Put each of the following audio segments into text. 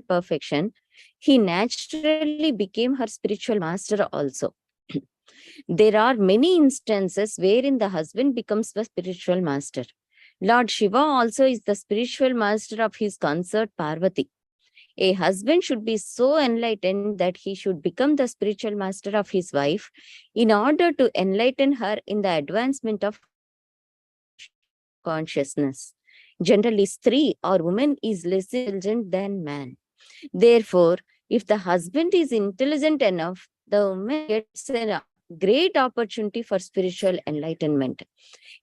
perfection, he naturally became her spiritual master also. There are many instances wherein the husband becomes the spiritual master. Lord Shiva also is the spiritual master of his consort Parvati. A husband should be so enlightened that he should become the spiritual master of his wife in order to enlighten her in the advancement of consciousness. Generally, Stree or woman is less intelligent than man. Therefore, if the husband is intelligent enough, the woman gets a great opportunity for spiritual enlightenment.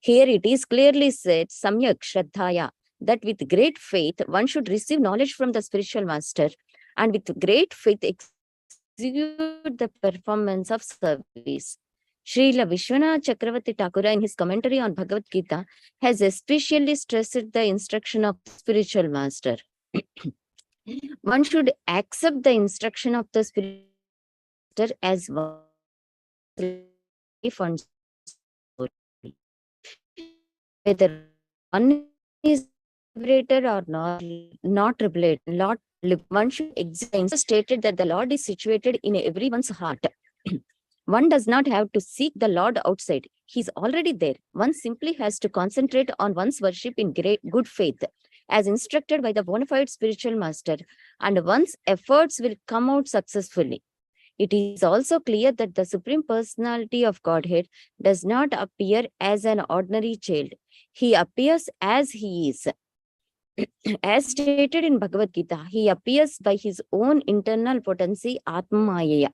Here it is clearly said, Samyak Shraddhaya, that with great faith one should receive knowledge from the spiritual master, and with great faith execute the performance of service. Srila Vishwanath Chakravarti Thakura, in his commentary on Bhagavad Gita, has especially stressed the instruction of the spiritual master. One should accept the instruction of the spiritual master as one's life and soul. Whether one is liberated or not liberated, one should examine. Stated that the Lord is situated in everyone's heart. One does not have to seek the Lord outside. He is already there. One simply has to concentrate on one's worship in great good faith, as instructed by the bona fide spiritual master, and one's efforts will come out successfully. It is also clear that the Supreme Personality of Godhead does not appear as an ordinary child. He appears as he is. As stated in Bhagavad Gita, he appears by his own internal potency, Atmaya.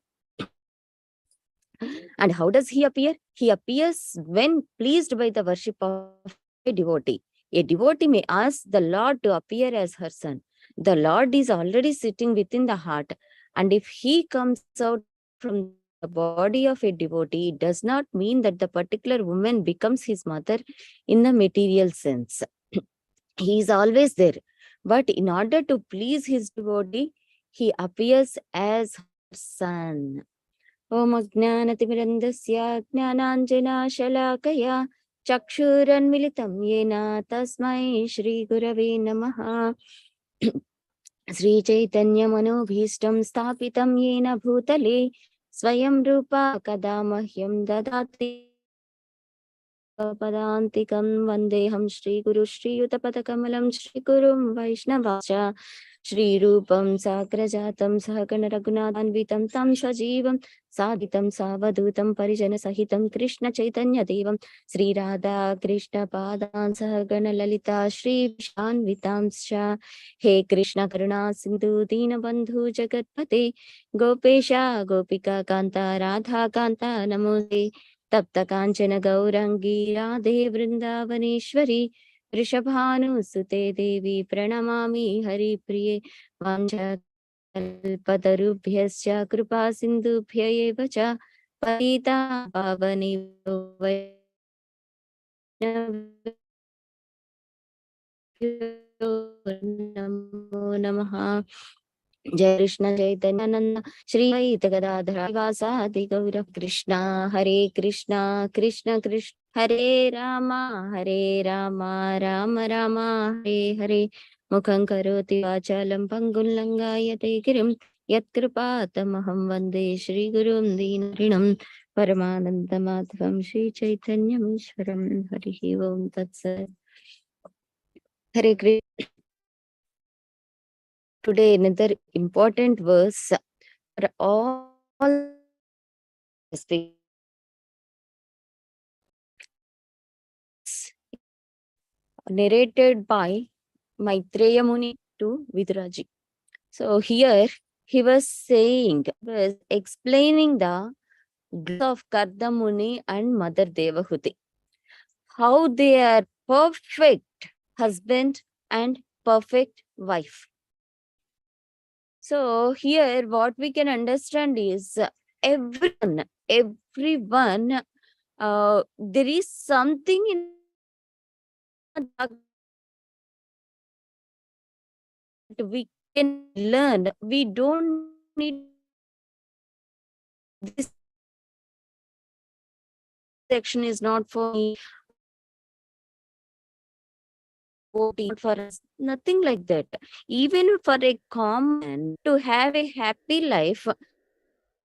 And how does he appear? He appears when pleased by the worship of a devotee. A devotee may ask the Lord to appear as her son. The Lord is already sitting within the heart, and if he comes out from the body of a devotee, it does not mean that the particular woman becomes his mother in the material sense. He is always there. But in order to please his devotee, he appears as her son. Om Ajnanatimirandasya Jnananjana Shalakaya Chakshuranmilitam Yena Tasmai Shri Gurave Namaha. Sri Chaitanya Manobhishtam Sthapitam Yena Bhutale Swayam Rupa Kadamahyam Dadati Padantikam Vandeham Shri Guru Shri Utapatakamelam Shri Gurum Vaishnavascha Shri Rupam Sakrajatam Sahagana Raghunathanvitam Tam Sajivam Saditam Savadutam Parijana Sahitam Krishna Chaitanya Devam Sri Radha Krishna Padan Sahagana Lalita Shri Vishanvitamscha He Krishna Karuna Sindhu Dina Bandhu Jagatpate Gopesha Gopika Kanta Radha Kanta Namoste तप्त कांचन गौरंगी राधे वृंदावनेश्वरी वृषभानुसुते देवी प्रणमामि हरिप्रिये वाञ्छाकल्पतरुभ्यश्च कृपा सिन्धुभ्य एव च पतिता पावनेभ्यो नमो नमः। जय कृष्ण चैतन्यानंद श्री अद्वैत गदाधर वासादि गौर कृष्णा कृष्ण कृष्ण हरे राम राम हरे हरे मुखं करोति वाचालं पङ्गुं लङ्घयते गिरिं यत्कृपातमहं वन्दे श्रीगुरुं दीनहृणं परमानन्दमाधवं श्रीचैतन्यमीश्वरं हरिः ओं तत्सत्। हरे Krishna. Today another important verse for all narrated by Maitreya Muni to Viduraji. So here he was explaining the glories of Karda Muni and Mother Devahuti, how they are perfect husband and perfect wife. So here what we can understand is everyone, there is something in that we can learn. We don't need this section is not for me. devotee for us. Nothing like that. Even for a common to have a happy life,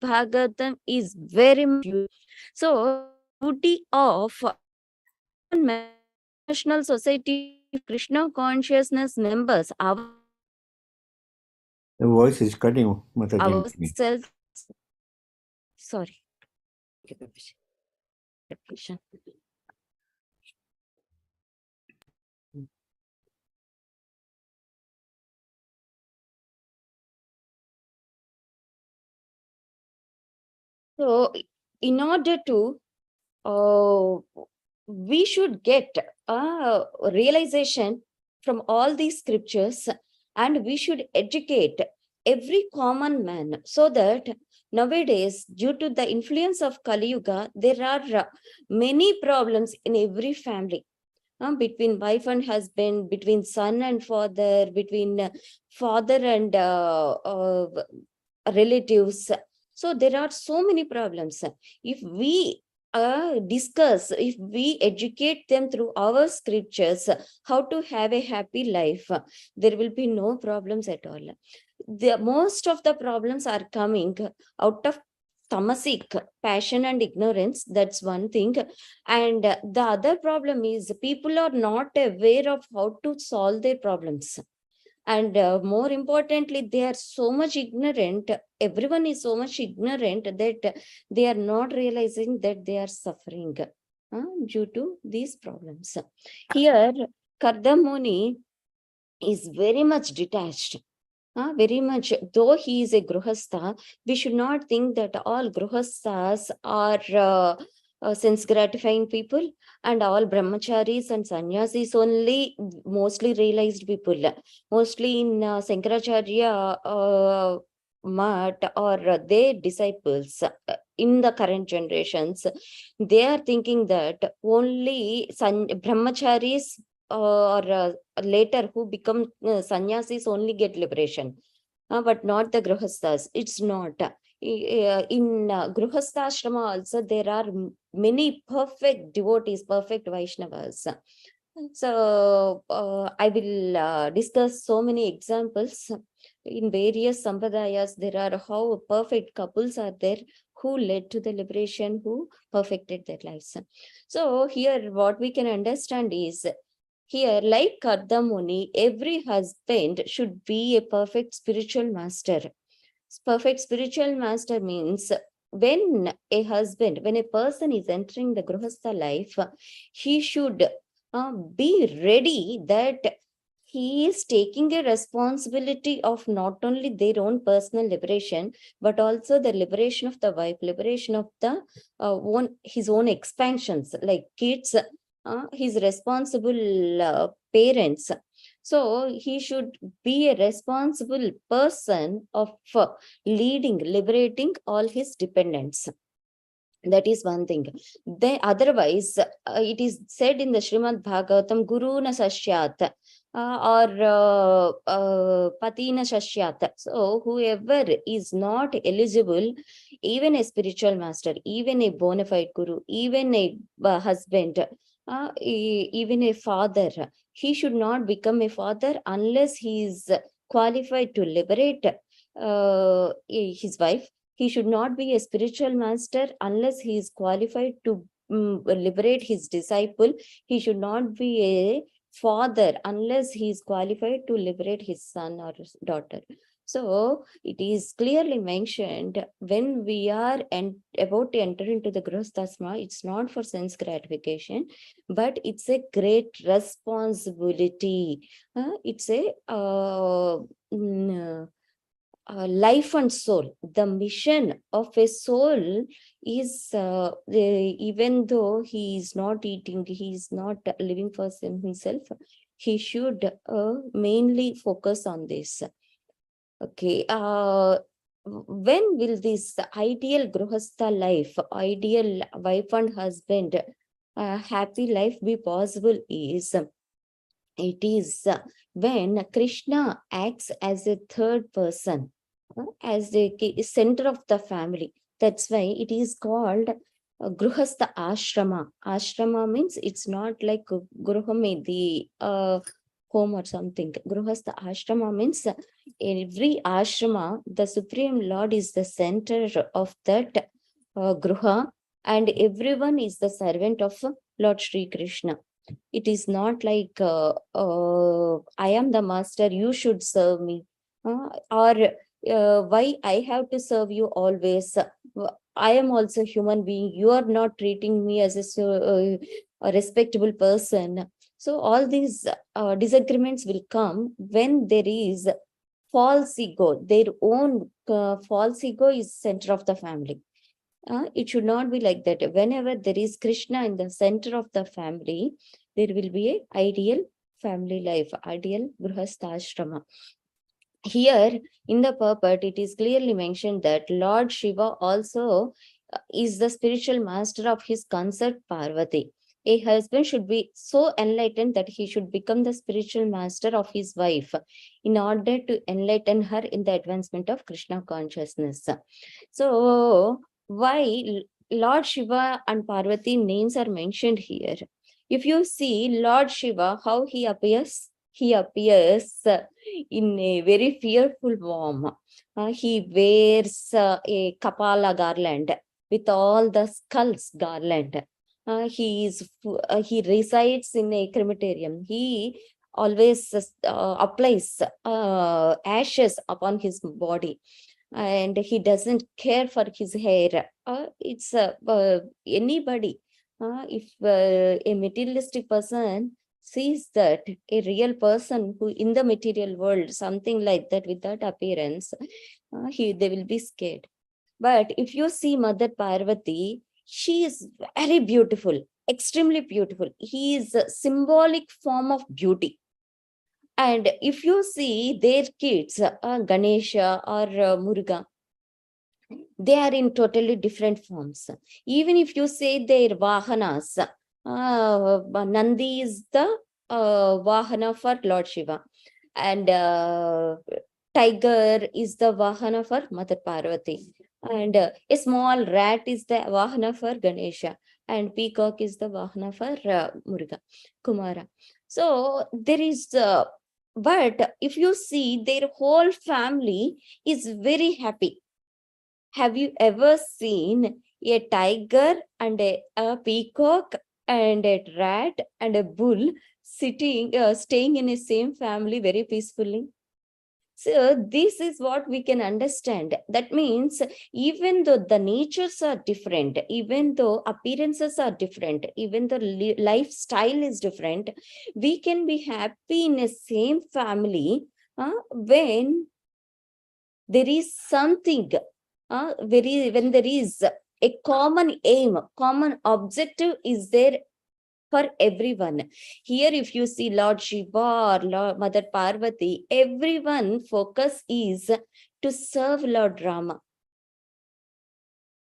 Bhagavatam is very much useful. So the duty of National Society of Krishna Consciousness members, The voice is cutting. ourselves. Sorry. So, in order to, we should get a realization from all these scriptures, and we should educate every common man, so that nowadays, due to the influence of Kali Yuga, there are many problems in every family. Between wife and husband, between son and father, between father and relatives. So there are so many problems. If we discuss, if we educate them through our scriptures, how to have a happy life, there will be no problems at all. Most of the problems are coming out of tamasic passion and ignorance. That's one thing. And the other problem is people are not aware of how to solve their problems. And more importantly, they are so much ignorant. Everyone is so much ignorant that they are not realizing that they are suffering due to these problems. Here, Kardamuni is very much detached. Very much, though he is a Gruhastha, we should not think that all Gruhasthas are sense gratifying people, and all Brahmacharis and Sannyasis only mostly realized people. Mostly in Sankaracharya Mat or their disciples in the current generations, they are thinking that only Brahmacharis or later who become sannyasis only get liberation, but not the grihasthas. It's not. In grihasthashrama also there are many perfect devotees, perfect Vaishnavas. So I will discuss so many examples. In various sampradayas, there are how perfect couples are there who led to the liberation, who perfected their lives. So here what we can understand is, here, like Kardamuni, every husband should be a perfect spiritual master. Perfect spiritual master means when a person is entering the Grihastha life, he should be ready that he is taking a responsibility of not only their own personal liberation, but also the liberation of the wife, liberation of the his own expansions, like kids, his responsible parents. So he should be a responsible person of leading, liberating all his dependents. That is one thing. Then otherwise, it is said in the Srimad Bhagavatam, Guru na Sashyat or Patina Sashyat. So whoever is not eligible, even a spiritual master, even a bona fide Guru, even a husband, even a father, he should not become a father unless he is qualified to liberate his wife. He should not be a spiritual master unless he is qualified to liberate his disciple. He should not be a father unless he is qualified to liberate his son or daughter. So it is clearly mentioned when we are about to enter into the Grihasthasma, it's not for sense gratification, but it's a great responsibility. It's a life and soul. The mission of a soul is, even though he is not eating, he is not living for himself, he should mainly focus on this. Okay. When will this ideal Grihastha life, ideal wife and husband, happy life be possible is, it is when Krishna acts as a third person, as the center of the family. That's why it is called Gruhastha Ashrama. Ashrama means it's not like Gruhame, the home or something. Grihastha ashrama means every ashrama, the Supreme Lord is the center of that gruha, and everyone is the servant of Lord Sri Krishna. It is not like I am the master, you should serve me, or why I have to serve you always. I am also human being. You are not treating me as a respectable person. So all these disagreements will come when there is false ego. Their own false ego is center of the family. It should not be like that. Whenever there is Krishna in the center of the family, there will be an ideal family life, ideal grihastha. Here in the purport, it is clearly mentioned that Lord Shiva also is the spiritual master of his consort Parvati. A husband should be so enlightened that he should become the spiritual master of his wife in order to enlighten her in the advancement of Krishna consciousness. So, why Lord Shiva and Parvati names are mentioned here? If you see Lord Shiva, how he appears? He appears in a very fearful form. He wears a Kapala garland with all the skulls garland. He resides in a crematorium. He always applies ashes upon his body, and he doesn't care for his hair. It's anybody. If a materialistic person sees that a real person who in the material world, something like that with that appearance, they will be scared. But if you see Mother Parvati, she is very beautiful, extremely beautiful. He is a symbolic form of beauty. And if you see their kids, Ganesha or Muruga, they are in totally different forms. Even if you say their Vahanas, Nandi is the Vahana for Lord Shiva, and tiger is the Vahana for Mother Parvati, and a small rat is the Vahana for Ganesha, and peacock is the Vahana for Muruga, Kumara. So there is, but if you see, their whole family is very happy. Have you ever seen a tiger and a peacock and a rat and a bull staying in the same family very peacefully? So this is what we can understand. That means even though the natures are different, even though appearances are different, even though lifestyle is different, we can be happy in a same family when there is something, when there is a common aim, common objective is there for everyone. Here, if you see Lord Shiva or Lord Mother Parvati, everyone focus is to serve Lord Rama.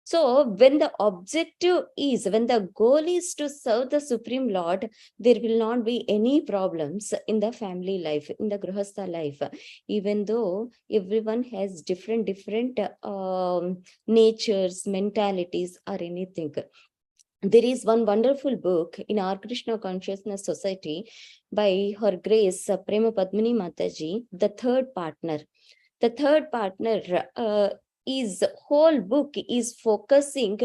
So when the objective is, when the goal is to serve the Supreme Lord, there will not be any problems in the family life, in the Grihastha life, even though everyone has different natures, mentalities, or anything. There is one wonderful book in our Krishna Consciousness Society by Her Grace Prema Padmini Mataji, The Third Partner. The third partner is whole book is focusing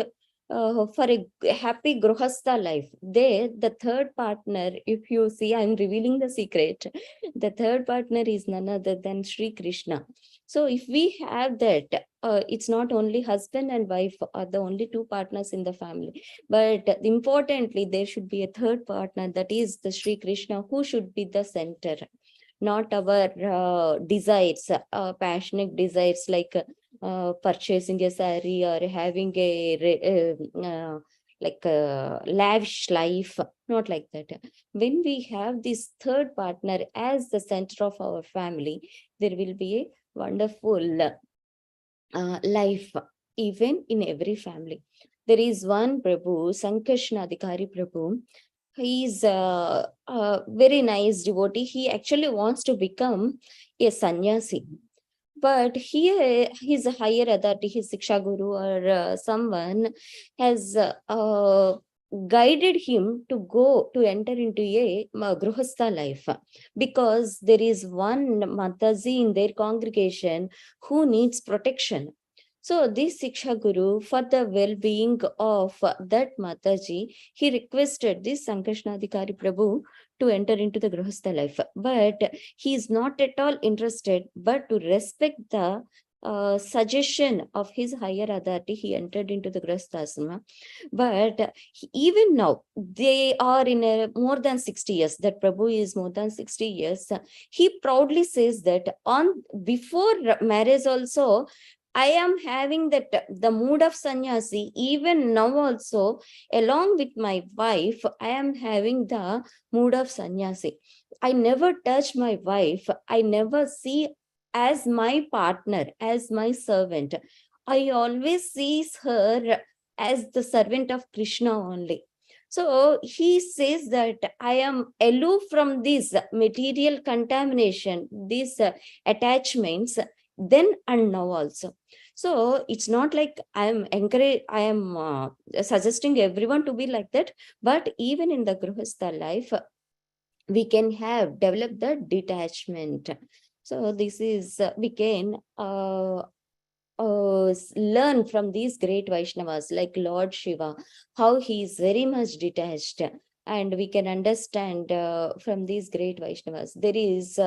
for a happy Grihastha life. There, the third partner, if you see, I'm revealing the secret. The third partner is none other than Sri Krishna. So if we have that, it's not only husband and wife are the only two partners in the family, but importantly, there should be a third partner, that is the Sri Krishna, who should be the center. Not our desires, passionate desires like purchasing a saree or having a lavish life, not like that. When we have this third partner as the center of our family, there will be a wonderful life, even in every family. There is one Prabhu, Sankrishna Adhikari Prabhu. He's a very nice devotee. He actually wants to become a sannyasi. But here, his higher authority, his Siksha Guru or someone has guided him to go to enter into a Grihastha life, because there is one Mataji in their congregation who needs protection. So this Siksha Guru, for the well-being of that Mataji, he requested this Sankarshnadhikari Prabhu to enter into the Grihastha life. But he is not at all interested, but to respect the suggestion of his higher authority, he entered into the Grihastha. But even now, they are in a more than 60 years. That Prabhu is more than 60 years. He proudly says that on before marriage also, I am having that the mood of sannyasi. Even now also, along with my wife, I am having the mood of sannyasi. I never touch my wife. I never see as my partner, as my servant. I always sees her as the servant of Krishna only. So he says that I am aloof from this material contamination, these attachments, then and now also. So it's not like I am suggesting everyone to be like that, but even in the Grihastha life, we can have developed the detachment. So this is we can learn from these great Vaishnavas like Lord Shiva, how he is very much detached. And we can understand from these great Vaishnavas. There is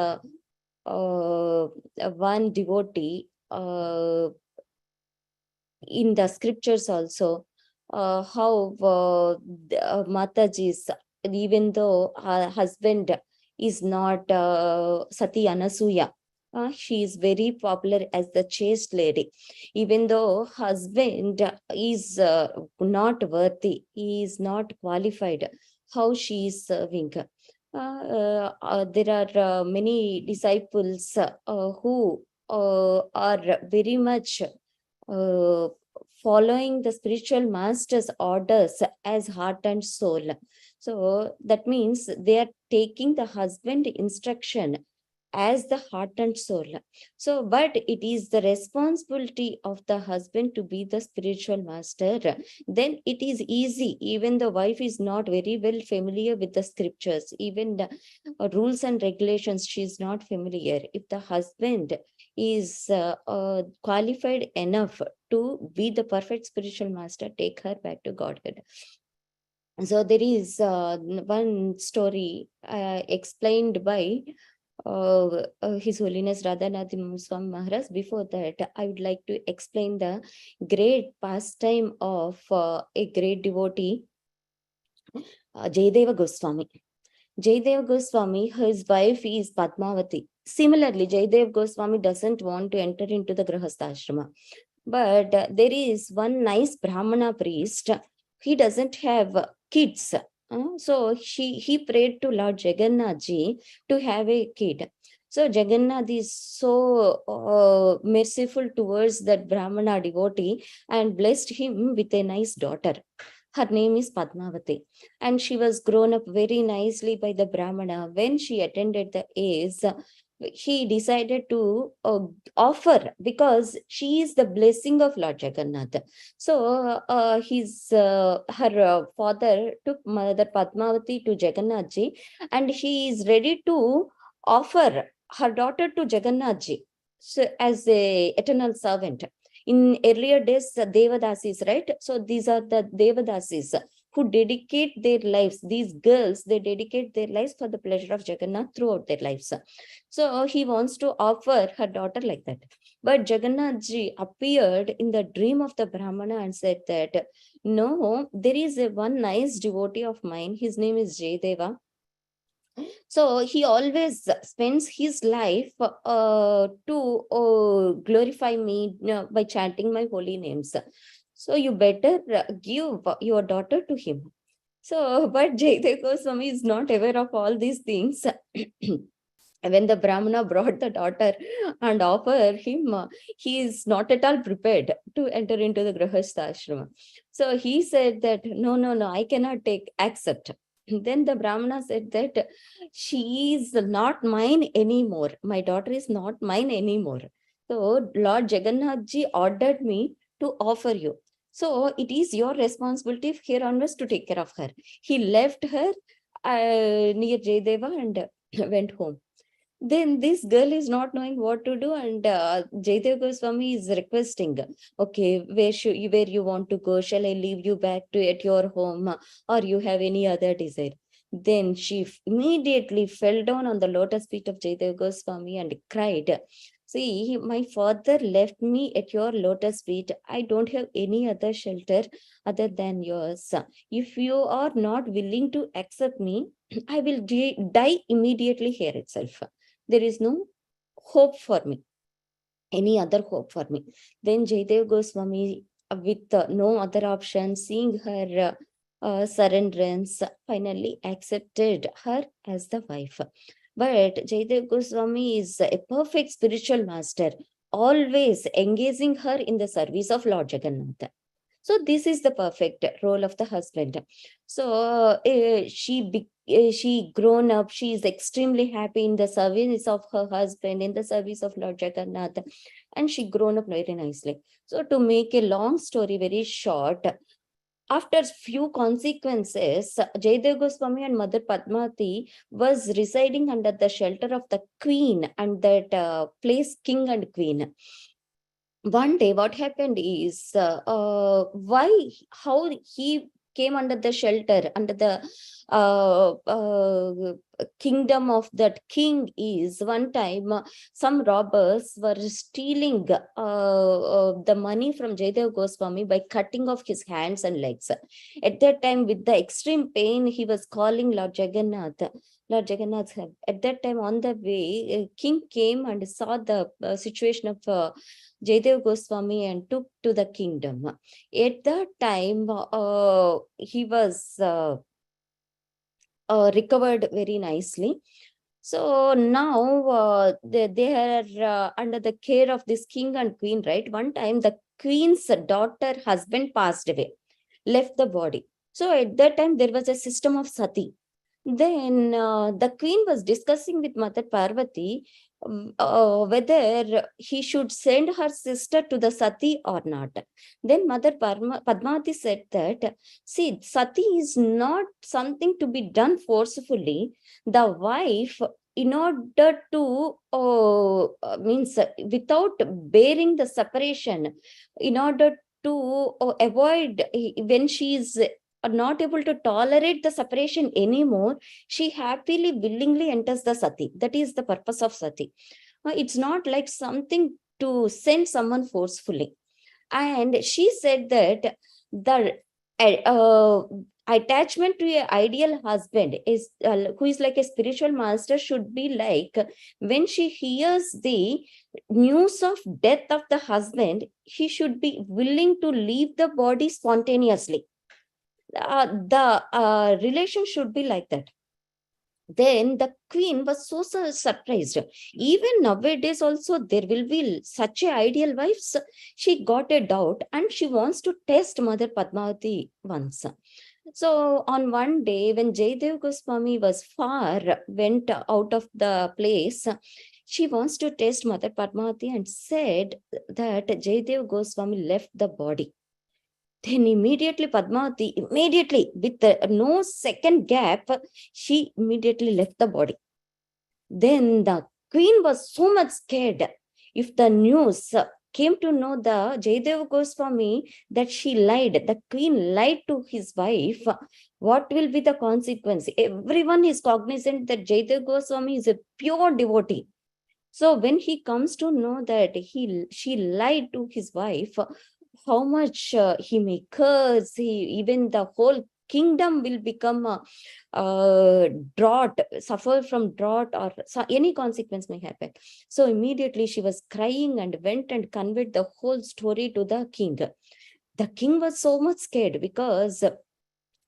one devotee in the scriptures also, how Mataji's, even though her husband is not Sati Anasuya, she is very popular as the chaste lady. Even though husband is not worthy, he is not qualified, how she is serving. There are many disciples who are very much uh, following the spiritual master's orders as heart and soul. So that means they are taking the husband instruction as the heart and soul. So, but it is the responsibility of the husband to be the spiritual master. Then it is easy, even the wife is not very well familiar with the scriptures, even the rules and regulations, she is not familiar. If the husband is qualified enough to be the perfect spiritual master, take her back to Godhead. So there is one story explained by His Holiness Radhanath Swami Maharaj. Before that, I would like to explain the great pastime of a great devotee, Jayadeva Goswami. Jayadeva Goswami, his wife is Padmavati. Similarly, Jayadeva Goswami doesn't want to enter into the Grihastha ashrama. But there is one nice Brahmana priest. He doesn't have kids. So he prayed to Lord Jagannath ji to have a kid. So Jagannath is so merciful towards that Brahmana devotee and blessed him with a nice daughter. Her name is Padmavati, and she was grown up very nicely by the Brahmana. When she attended the age, he decided to offer, because she is the blessing of Lord Jagannath. So her father took Mother Padmavati to Jagannath ji, and he is ready to offer her daughter to Jagannath ji, so as a eternal servant. In earlier days, Devadasis, right? So these are the Devadasis who dedicate their lives. These girls, they dedicate their lives for the pleasure of Jagannath throughout their lives. So he wants to offer her daughter like that. But Jagannath ji appeared in the dream of the Brahmana and said that, no, there is a one nice devotee of mine. His name is Jayadeva. So he always spends his life to glorify me by chanting my holy names. So you better give your daughter to him. So, but Jayadeva Goswami is not aware of all these things. When the Brahmana brought the daughter and offered him, he is not at all prepared to enter into the Grihastha ashrama. So he said that, no, I cannot accept. Then the Brahmana said that she is not mine anymore. My daughter is not mine anymore. So Lord Jagannath ji ordered me to offer you. So it is your responsibility here onwards to take care of her. He left her near Jaydeva and went home. Then this girl is not knowing what to do, and Jaidev Goswami is requesting, okay, where you want to go? Shall I leave you back to at your home, or you have any other desire? Then she immediately fell down on the lotus feet of Jaidev Goswami and cried, see, my father left me at your lotus feet. I don't have any other shelter other than yours. If you are not willing to accept me, I will die immediately here itself. There is no hope for me, any other hope for me. Then Jaidev Goswami, with no other option, seeing her surrenderance, finally accepted her as the wife. But Jaidev Goswami is a perfect spiritual master, always engaging her in the service of Lord Jagannath. So this is the perfect role of the husband. So she grown up. She is extremely happy in the service of her husband, in the service of Lord Jagannath, and she grown up very nicely. So to make a long story very short, after few consequences, Jaidev Goswami and Mother Padmavati was residing under the shelter of the queen and that place king and queen. One day what happened is why how he came under the shelter, under the kingdom of that king is, one time some robbers were stealing the money from Jaidev Goswami by cutting off his hands and legs. At that time, with the extreme pain, he was calling Lord Jagannath. Lord Jagannath, at that time on the way, king came and saw the situation of Jaidev Goswami and took to the kingdom. At that time, he was recovered very nicely. So now they are under the care of this king and queen, right? One time the queen's daughter husband passed away, left the body. So at that time there was a system of sati. Then the queen was discussing with Mother Parvati whether he should send her sister to the sati or not. Then Mother Padmavati said that, see, sati is not something to be done forcefully. The wife, in order to means without bearing the separation, in order to avoid when she is not able to tolerate the separation anymore, she happily, willingly enters the sati. That is the purpose of sati. It's not like something to send someone forcefully. And she said that the attachment to an ideal husband is who is like a spiritual master should be like, when she hears the news of death of the husband, he should be willing to leave the body spontaneously. The relation should be like that. Then the queen was so surprised. Even nowadays also there will be such a ideal wives. She got a doubt and she wants to test Mother Padmavati once. So on one day when Jaidev Goswami was far, went out of the place, she wants to test Mother Padmavati and said that Jaidev Goswami left the body. Then immediately Padmavati, immediately with no second gap, she immediately left the body. Then the queen was so much scared. If the news came to know the Jaidev Goswami that she lied, the queen lied to his wife, what will be the consequence? Everyone is cognizant that Jaidev Goswami is a pure devotee. So when he comes to know that she lied to his wife, how much he may curse, even the whole kingdom will become drought, suffer from drought, or any consequence may happen. So immediately she was crying and went and conveyed the whole story to the king. The king was so much scared because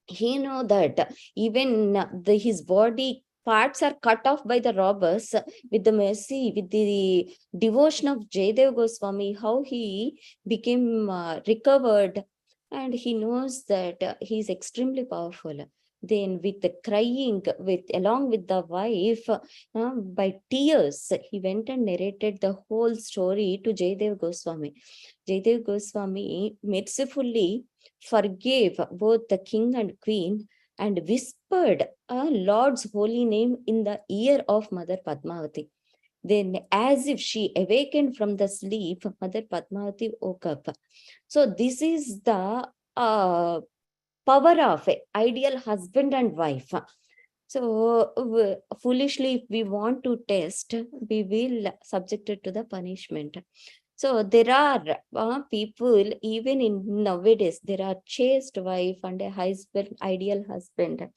he know that even his body parts are cut off by the robbers. With the mercy, with the devotion of Jaidev Goswami, how he became recovered, and he knows that he is extremely powerful. Then with the crying, along with the wife, by tears, he went and narrated the whole story to Jaydev Goswami. Jaydev Goswami mercifully forgave both the king and queen and whispered a Lord's holy name in the ear of Mother Padmavati. Then, as if she awakened from the sleep, Mother Padmavati woke up. So, this is the power of ideal husband and wife. So, foolishly, if we want to test, we will subject it to the punishment. So there are people, even in nowadays, there are chaste wife and a husband, ideal husband.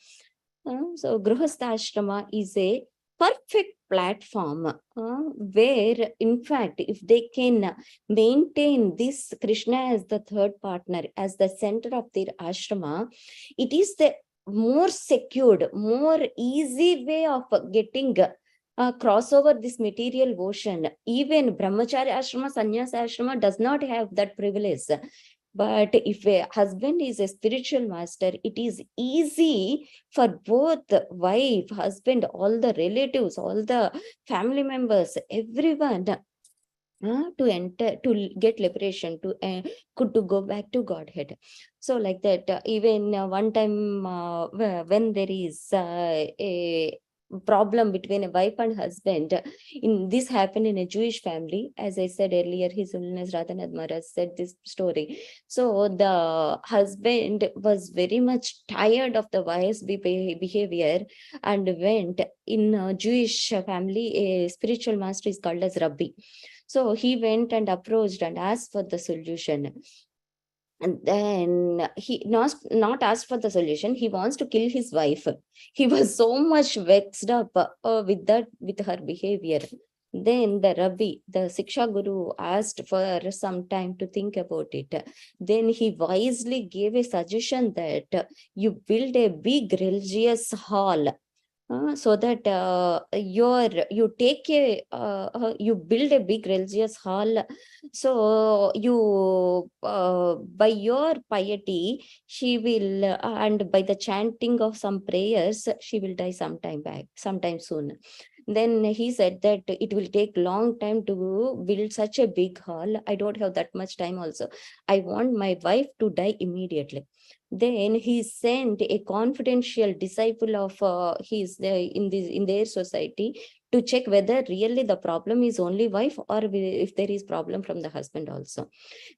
So Grihastha is a perfect platform where, in fact, if they can maintain this Krishna as the third partner, as the center of their ashrama, it is the more secured, more easy way of getting cross over this material ocean. Even brahmacharya ashrama, sannyasa ashrama does not have that privilege. But if a husband is a spiritual master, it is easy for both wife, husband, all the relatives, all the family members, everyone to enter, to get liberation, to go back to Godhead. So like that, even one time when there is a problem between a wife and husband, in this happened in a Jewish family. As I said earlier, His Holiness Radhanath Maharaj said this story. So the husband was very much tired of the wife's behavior and went in a Jewish family. A spiritual master is called as Rabbi. So he went and approached and asked for the solution. And then he not asked for the solution. He wants to kill his wife. He was so much vexed up with her behavior. Then the Rabbi, the Siksha Guru, asked for some time to think about it. Then he wisely gave a suggestion that you build a big religious hall so that you build a big religious hall. So you by your piety, she will and by the chanting of some prayers, she will die sometime soon. Then he said that it will take long time to build such a big hall. I don't have that much time also. I want my wife to die immediately. Then he sent a confidential disciple of his in their society to check whether really the problem is only wife or if there is problem from the husband also.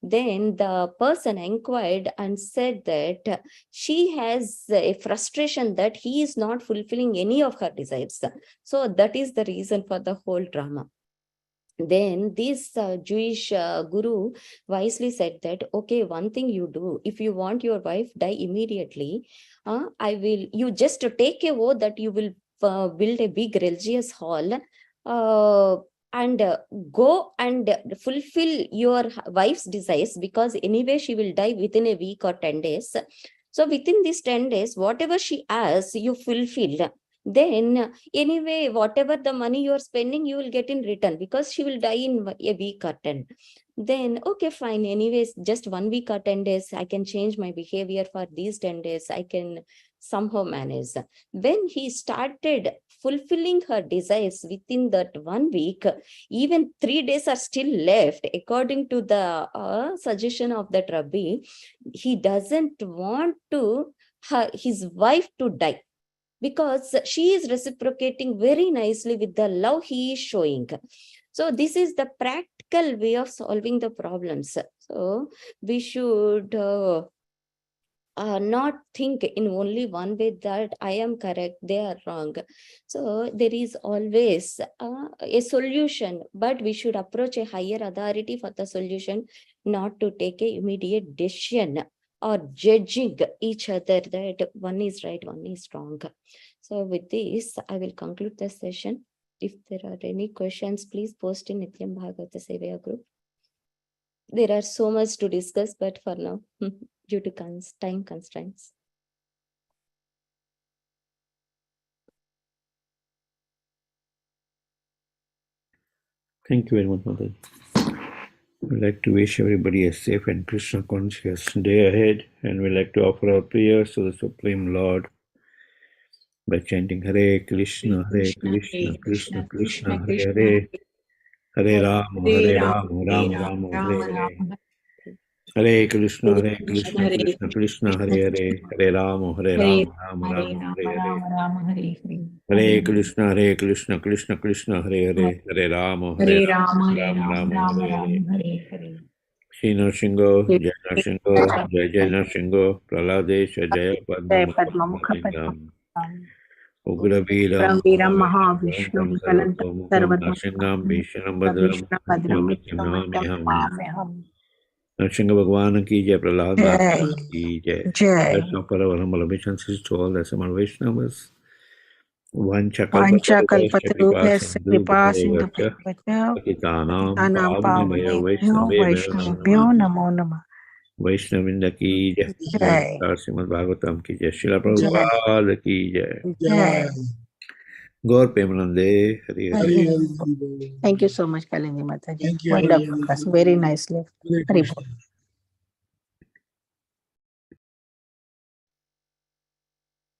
Then the person inquired and said that she has a frustration that he is not fulfilling any of her desires. So that is the reason for the whole drama. Then this Jewish guru wisely said that, okay, one thing you do, if you want your wife die immediately, you just take a oath that you will build a big religious hall and go and fulfill your wife's desires, because anyway she will die within a week or 10 days. So within these 10 days, whatever she asks, you fulfill. Then anyway, whatever the money you are spending, you will get in return, because she will die in a week or 10. Then, okay, fine. Anyways, just 1 week or 10 days, I can change my behavior for these 10 days. I can somehow manage. When he started fulfilling her desires within that 1 week, even 3 days are still left, according to the suggestion of that Rabbi. He doesn't want his wife to die, because she is reciprocating very nicely with the love he is showing. So this is the practical way of solving the problems. So we should not think in only one way that I am correct, they are wrong. So there is always a solution, but we should approach a higher authority for the solution, not to take a immediate decision or judging each other that one is right, one is wrong. So with this, I will conclude the session. If there are any questions, please post in Nityam Bhagavata Sevaya group. There are so much to discuss, but for now, due to time constraints. Thank you very much, Mother. We'd like to wish everybody a safe and Krishna conscious day ahead, and we'd like to offer our prayers to the Supreme Lord by chanting Hare Krishna, Krishna Krishna, Hare Hare, Hare Rama, Rama Rama, Hare Hare. Hare Krishna, Krishna Krishna, Hare Hare, Hare Rama, Rama Rama, Hare Hare. Hare Krishna, Krishna Krishna, Hare Hare, Hare Rama, Rama, Hare Hare. Shri Narsingho, Jai Narsingho, Jai Narsingho, Praladesha, Jaya Padma Mukha Ugra Veeram, Mahavishnu, Sarvamukam, Narsingam, Vishnam Badram, Vishwamitam Namiham. Narsingha Bhagwan ki jai, Prahlad Maharaj ki jai. That's all for our humble obeisances to all the Samar Vaishnavas. Vancha Vanchakalpatarubhyasya kripa Kalpataru sindhubhyasya Patitanam patanam Pavanebhyo pavanebhyo Vaishnavabhyo namo namah. Vaishnavinda ki jai. Jai. Srimad Bhagavatam ki jai. Srila Jai. Prabhupada ki jai. Jai. Gaur Premanande Hari Hari. Thank you so much, Kalindi Mataji. Wonderful class. Very nicely. Hari Bol.